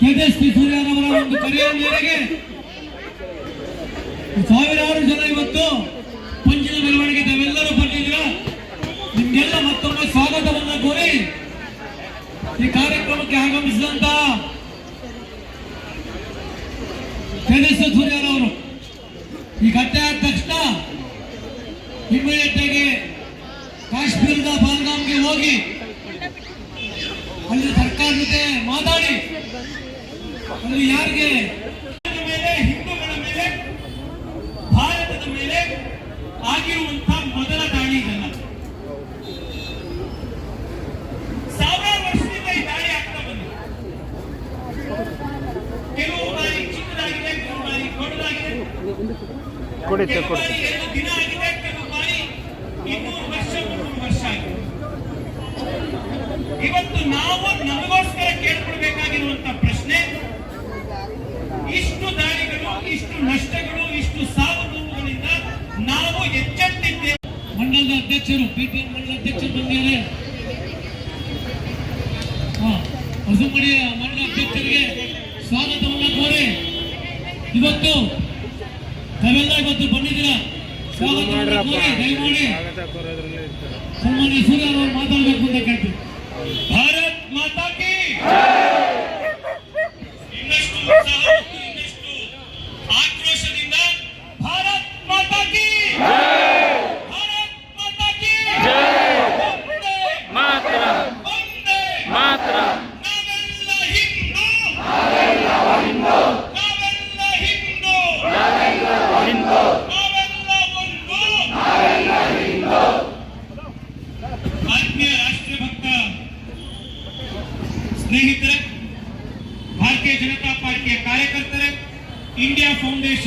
ತೇಜಸ್ವಿ ಸೂರ್ಯರವರ ಒಂದು ಕರೆಯ ಮೇರೆಗೆ ಸಾವಿರಾರು ಜನ ಇವತ್ತು ಪಂಚಿನ ಮೆರವಣಿಗೆ ತಾವೆಲ್ಲರೂ ಬಂದಿದ್ದೀರಾ. ನಿಮ್ಗೆಲ್ಲ ಮತ್ತೊಮ್ಮೆ ಸ್ವಾಗತವನ್ನ ಕೋರಿ ಈ ಕಾರ್ಯಕ್ರಮಕ್ಕೆ ಆಗಮಿಸಿದಂತ ತೇಜಸ್ವಿ ಸೂರ್ಯರವರು ಈ ಘಟನೆ ಆದ ತಕ್ಷಣ ಇಮಿಡಿಯೇಟ್ ಆಗಿ ಕಾಶ್ಮೀರದ ಪಹಲ್ಗಾಮ್ಗೆ ಹೋಗಿ ಅಲ್ಲಿ ಸರ್ಕಾರ ಜೊತೆ ಮಾತಾಡಿ ಅಲ್ಲಿ ಯಾರಿಗೆ ಮೇಲೆ ಹಿಂದೂಗಳ ಮೇಲೆ ಭಾರತದ ಮೇಲೆ ಆಗಿರುವಂತಹ ಮೊದಲ ದಾಳಿ ಇದಲ್ಲ. ಸಾವಿರಾರು ವರ್ಷದಿಂದ ಈ ದಾಳಿ ಆಗ್ತಾ ಬಂದಿದೆ. ಕೆಲವು ಬಾರಿ ಚಿಕ್ಕದಾಗಿದೆ, ಕೆಲವು ಬಾರಿ ದೊಡ್ಡದಾಗಿದೆ, ಕೆಲವು ಬಾರಿ 2 ದಿನ ಆಗಿದೆ, ಕೆಲವು ಬಾರಿ 200 ವರ್ಷ 300 ವರ್ಷ ಆಗಿದೆ. ಇವತ್ತು ನಾವು ನಮಗೋಸ್ಕರ ಕೇಳ್ಕೊಳ್ಬೇಕಾಗಿರುವಂತ ಪ್ರಶ್ನೆ, ಇಷ್ಟು ದಾಳಿಗಳು, ಇಷ್ಟು ನಷ್ಟಗಳು, ಇಷ್ಟು ಸಾವು ನೋವುಗಳಿಂದ ನಾವು ಎಚ್ಚೆತ್ತಿದ್ದೇವೆ. ಮಂಡಲದ ಅಧ್ಯಕ್ಷರು, ಪಿಟಿಎಂ ಮಂಡಲ ಅಧ್ಯಕ್ಷರು ಬಂದಿದ್ದಾರೆ. ಹೊಸಮಡಿಯ ಮಂಡಲ ಅಧ್ಯಕ್ಷರಿಗೆ ಸ್ವಾಗತವನ್ನ ಕೋರಿ ಇವತ್ತು ತಾವೆಲ್ಲ ಇವತ್ತು ಬಂದಿದ್ದೀರಾ. ಸ್ವಾಗತವನ್ನ ಕೋರಿ ದಯಮಾಡಿ ಸನ್ಮಾನ್ಯ ಸೂರ್ಯ ಅವರು ಮಾತಾಡಬೇಕು ಅಂತ ಕೇಳ್ತೀವಿ. ಭಾರತ್ ಮಾತಾ ಕಿ ಇನ್ನಷ್ಟು ಉತ್ಸಾಹ ಮತ್ತು ಇನ್ನಷ್ಟು ಆಕ್ರೋಶದಿಂದ ಭಾರತ್ ಮಾತಾ ಕಿ, ಭಾರತ್ ಮಾತಾ ಕಿ ಮಾತ್ರ ಮಾತ್ರ. ನಾವೆಲ್ಲ ಹಿಂದೂ, ನಾವೆಲ್ಲ ಹಿಂದೂ, ನಾವೆಲ್ಲ ಹಿಂದೂ, ನಾವೆಲ್ಲ ಹಿಂದೂ, ನಾವೆಲ್ಲ ಒಂದು, ನಾವೆಲ್ಲ ಹಿಂದೂ. ಆತ್ಮೀಯ ರಾಷ್ಟ್ರಭಕ್ತ ಸ್ನೇಹಿತರೆ, ಭಾರತೀಯ ಜನತಾ ಪಾರ್ಟಿಯ ಕಾರ್ಯಕರ್ತರೆ, ಇಂಡಿಯಾ ಫೌಂಡೇಶನ್